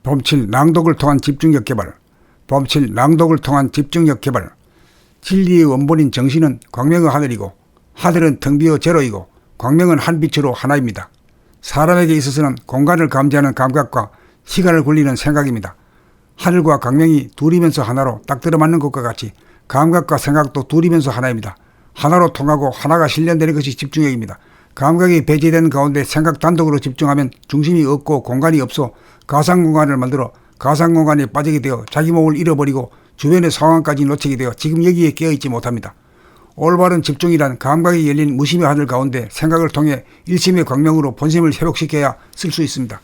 범칠 낭독을 통한 집중력 개발. 범칠 낭독을 통한 집중력 개발. 진리의 원본인 정신은 광명의 하늘이고 하늘은 텅 비어 제로이고 광명은 한 빛으로 하나입니다. 사람에게 있어서는 공간을 감지하는 감각과 시간을 굴리는 생각입니다. 하늘과 광명이 둘이면서 하나로 딱 들어맞는 것과 같이 감각과 생각도 둘이면서 하나입니다. 하나로 통하고 하나가 실현되는 것이 집중력입니다. 감각이 배제된 가운데 생각 단독으로 집중하면 중심이 없고 공간이 없어 가상공간을 만들어 가상공간에 빠지게 되어 자기 몸을 잃어버리고 주변의 상황까지 놓치게 되어 지금 여기에 깨어있지 못합니다. 올바른 집중이란 감각이 열린 무심의 하늘 가운데 생각을 통해 일심의 광명으로 본심을 회복시켜야 쓸 수 있습니다.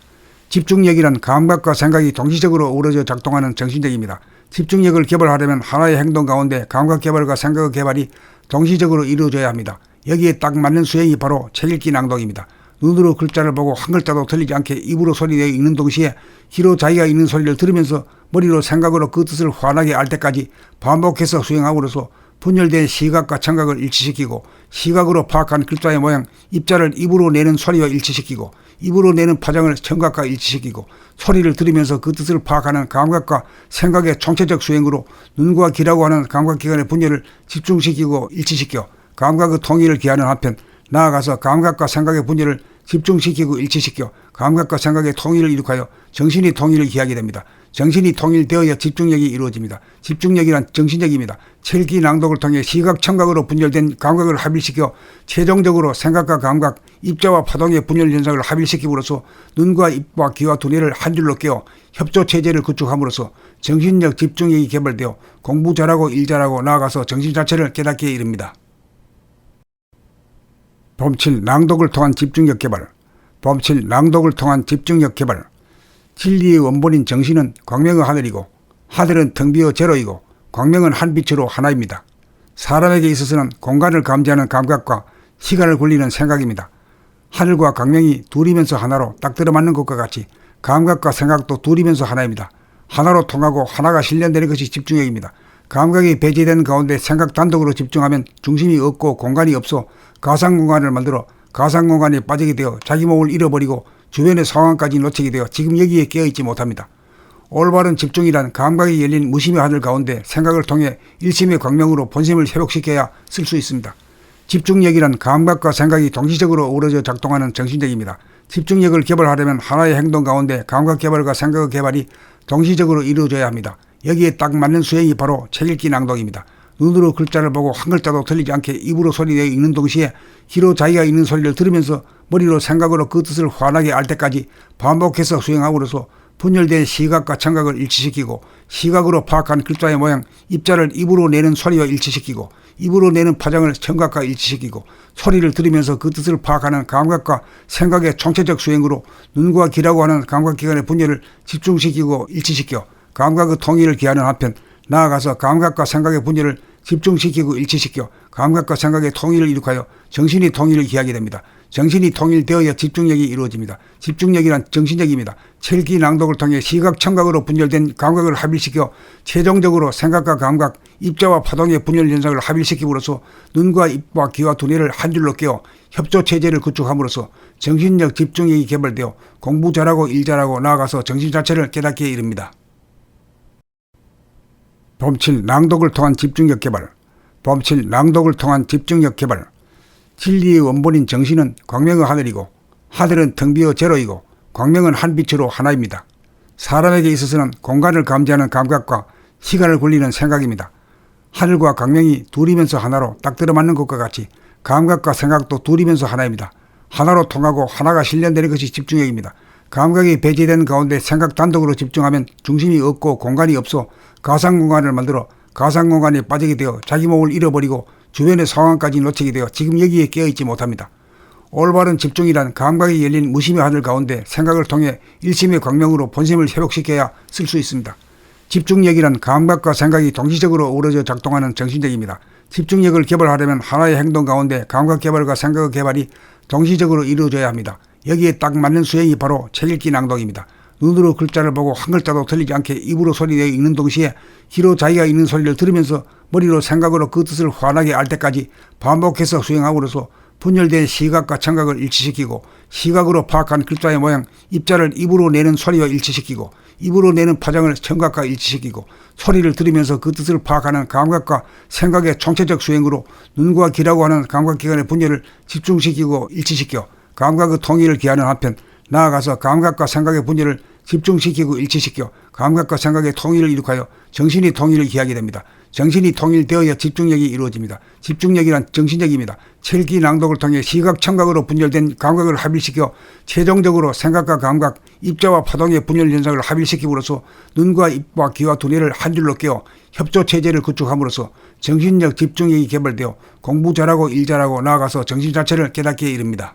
집중력이란 감각과 생각이 동시적으로 어우러져 작동하는 정신력입니다. 집중력을 개발하려면 하나의 행동 가운데 감각 개발과 생각 개발이 동시적으로 이루어져야 합니다. 여기에 딱 맞는 수행이 바로 책 읽기 낭독입니다. 눈으로 글자를 보고 한 글자도 틀리지 않게 입으로 소리내어 읽는 동시에 귀로 자기가 읽는 소리를 들으면서 머리로 생각으로 그 뜻을 환하게 알 때까지 반복해서 수행함으로써 분열된 시각과 청각을 일치시키고 시각으로 파악한 글자의 모양, 입자를 입으로 내는 소리와 일치시키고 입으로 내는 파장을 청각과 일치시키고 소리를 들으면서 그 뜻을 파악하는 감각과 생각의 총체적 수행으로 눈과 귀라고 하는 감각기관의 분열을 집중시키고 일치시켜 감각의 통일을 기하는 한편 나아가서 감각과 생각의 분열을 집중시키고 일치시켜 감각과 생각의 통일을 이룩하여 정신이 통일을 기하게 됩니다. 정신이 통일되어야 집중력이 이루어집니다. 집중력이란 정신력입니다. 책 읽기 낭독을 통해 시각, 청각으로 분열된 감각을 합일시켜 최종적으로 생각과 감각, 입자와 파동의 분열 현상을 합일시킴으로써 눈과 입과 귀와 두뇌를 한 줄로 깨어 협조체제를 구축함으로써 정신력 집중력이 개발되어 공부 잘하고 일 잘하고 나아가서 정신 자체를 깨닫기에 이릅니다. 범칠 낭독을 통한 집중력 개발. 범칠 낭독을 통한 집중력 개발. 진리의 원본인 정신은 광명의 하늘이고 하늘은 텅 비어 제로이고 광명은 한 빛으로 하나입니다. 사람에게 있어서는 공간을 감지하는 감각과 시간을 굴리는 생각입니다. 하늘과 광명이 둘이면서 하나로 딱 들어맞는 것과 같이 감각과 생각도 둘이면서 하나입니다. 하나로 통하고 하나가 실현되는 것이 집중력입니다. 감각이 배제된 가운데 생각 단독으로 집중하면 중심이 없고 공간이 없어 가상공간을 만들어 가상공간에 빠지게 되어 자기 몸을 잃어버리고 주변의 상황까지 놓치게 되어 지금 여기에 깨어있지 못합니다. 올바른 집중이란 감각이 열린 무심의 하늘 가운데 생각을 통해 일심의 광명으로 본심을 회복시켜야 쓸 수 있습니다. 집중력이란 감각과 생각이 동시적으로 어우러져 작동하는 정신력입니다. 집중력을 개발하려면 하나의 행동 가운데 감각 개발과 생각 개발이 동시적으로 이루어져야 합니다. 여기에 딱 맞는 수행이 바로 책 읽기 낭독입니다. 눈으로 글자를 보고 한 글자도 틀리지 않게 입으로 소리내어 읽는 동시에 귀로 자기가 읽는 소리를 들으면서 머리로 생각으로 그 뜻을 환하게 알 때까지 반복해서 수행함으로써 분열된 시각과 청각을 일치시키고 시각으로 파악한 글자의 모양, 입자를 입으로 내는 소리와 일치시키고 입으로 내는 파장을 청각과 일치시키고 소리를 들으면서 그 뜻을 파악하는 감각과 생각의 총체적 수행으로 눈과 귀라고 하는 감각기관의 분열을 집중시키고 일치시켜 감각의 통일을 기하는 한편 나아가서 감각과 생각의 분열을 집중시키고 일치시켜 감각과 생각의 통일을 이룩하여 정신이 통일을 기하게 됩니다. 정신이 통일되어야 집중력이 이루어집니다. 집중력이란 정신력입니다. 책 읽기 낭독을 통해 시각, 청각으로 분열된 감각을 합일시켜 최종적으로 생각과 감각, 입자와 파동의 분열 현상을 합일시킴으로써 눈과 입과 귀와 두뇌를 한 줄로 깨어 협조체제를 구축함으로써 정신력 집중력이 개발되어 공부 잘하고 일 잘하고 나아가서 정신 자체를 깨닫기에 이릅니다. 범칠 낭독을 통한 집중력 개발. 범칠 낭독을 통한 집중력 개발. 진리의 원본인 정신은 광명의 하늘이고 하늘은 텅 비어 제로이고 광명은 한 빛으로 하나입니다. 사람에게 있어서는 공간을 감지하는 감각과 시간을 굴리는 생각입니다. 하늘과 광명이 둘이면서 하나로 딱 들어맞는 것과 같이 감각과 생각도 둘이면서 하나입니다. 하나로 통하고 하나가 실현되는 것이 집중력입니다. 감각이 배제된 가운데 생각 단독으로 집중하면 중심이 없고 공간이 없어 가상공간을 만들어 가상공간에 빠지게 되어 자기 몸을 잃어버리고 주변의 상황까지 놓치게 되어 지금 여기에 깨어있지 못합니다. 올바른 집중이란 감각이 열린 무심의 하늘 가운데 생각을 통해 일심의 광명으로 본심을 회복시켜야 쓸 수 있습니다. 집중력이란 감각과 생각이 동시적으로 어우러져 작동하는 정신력입니다. 집중력을 개발하려면 하나의 행동 가운데 감각 개발과 생각 개발이 동시적으로 이루어져야 합니다. 여기에 딱 맞는 수행이 바로 책 읽기 낭독입니다. 눈으로 글자를 보고 한 글자도 틀리지 않게 입으로 소리내어 읽는 동시에 귀로 자기가 읽는 소리를 들으면서 머리로 생각으로 그 뜻을 환하게 알 때까지 반복해서 수행함으로써 분열된 시각과 청각을 일치시키고 시각으로 파악한 글자의 모양, 입자를 입으로 내는 소리와 일치시키고 입으로 내는 파장을 청각과 일치시키고 소리를 들으면서 그 뜻을 파악하는 감각과 생각의 총체적 수행으로 눈과 귀라고 하는 감각기관의 분열을 집중시키고 일치시켜 감각의 통일을 기하는 한편 나아가서 감각과 생각의 분열을 집중시키고 일치시켜 감각과 생각의 통일을 이룩하여 정신이 통일을 기하게 됩니다. 정신이 통일되어야 집중력이 이루어집니다. 집중력이란 정신력입니다. 칠기 낭독을 통해 시각, 청각으로 분열된 감각을 합일시켜 최종적으로 생각과 감각, 입자와 파동의 분열 현상을 합일시킴으로써 눈과 입과 귀와 두뇌를 한 줄로 깨어 협조체제를 구축함으로써 정신력, 집중력이 개발되어 공부 잘하고 일 잘하고 나아가서 정신 자체를 깨닫게 이릅니다.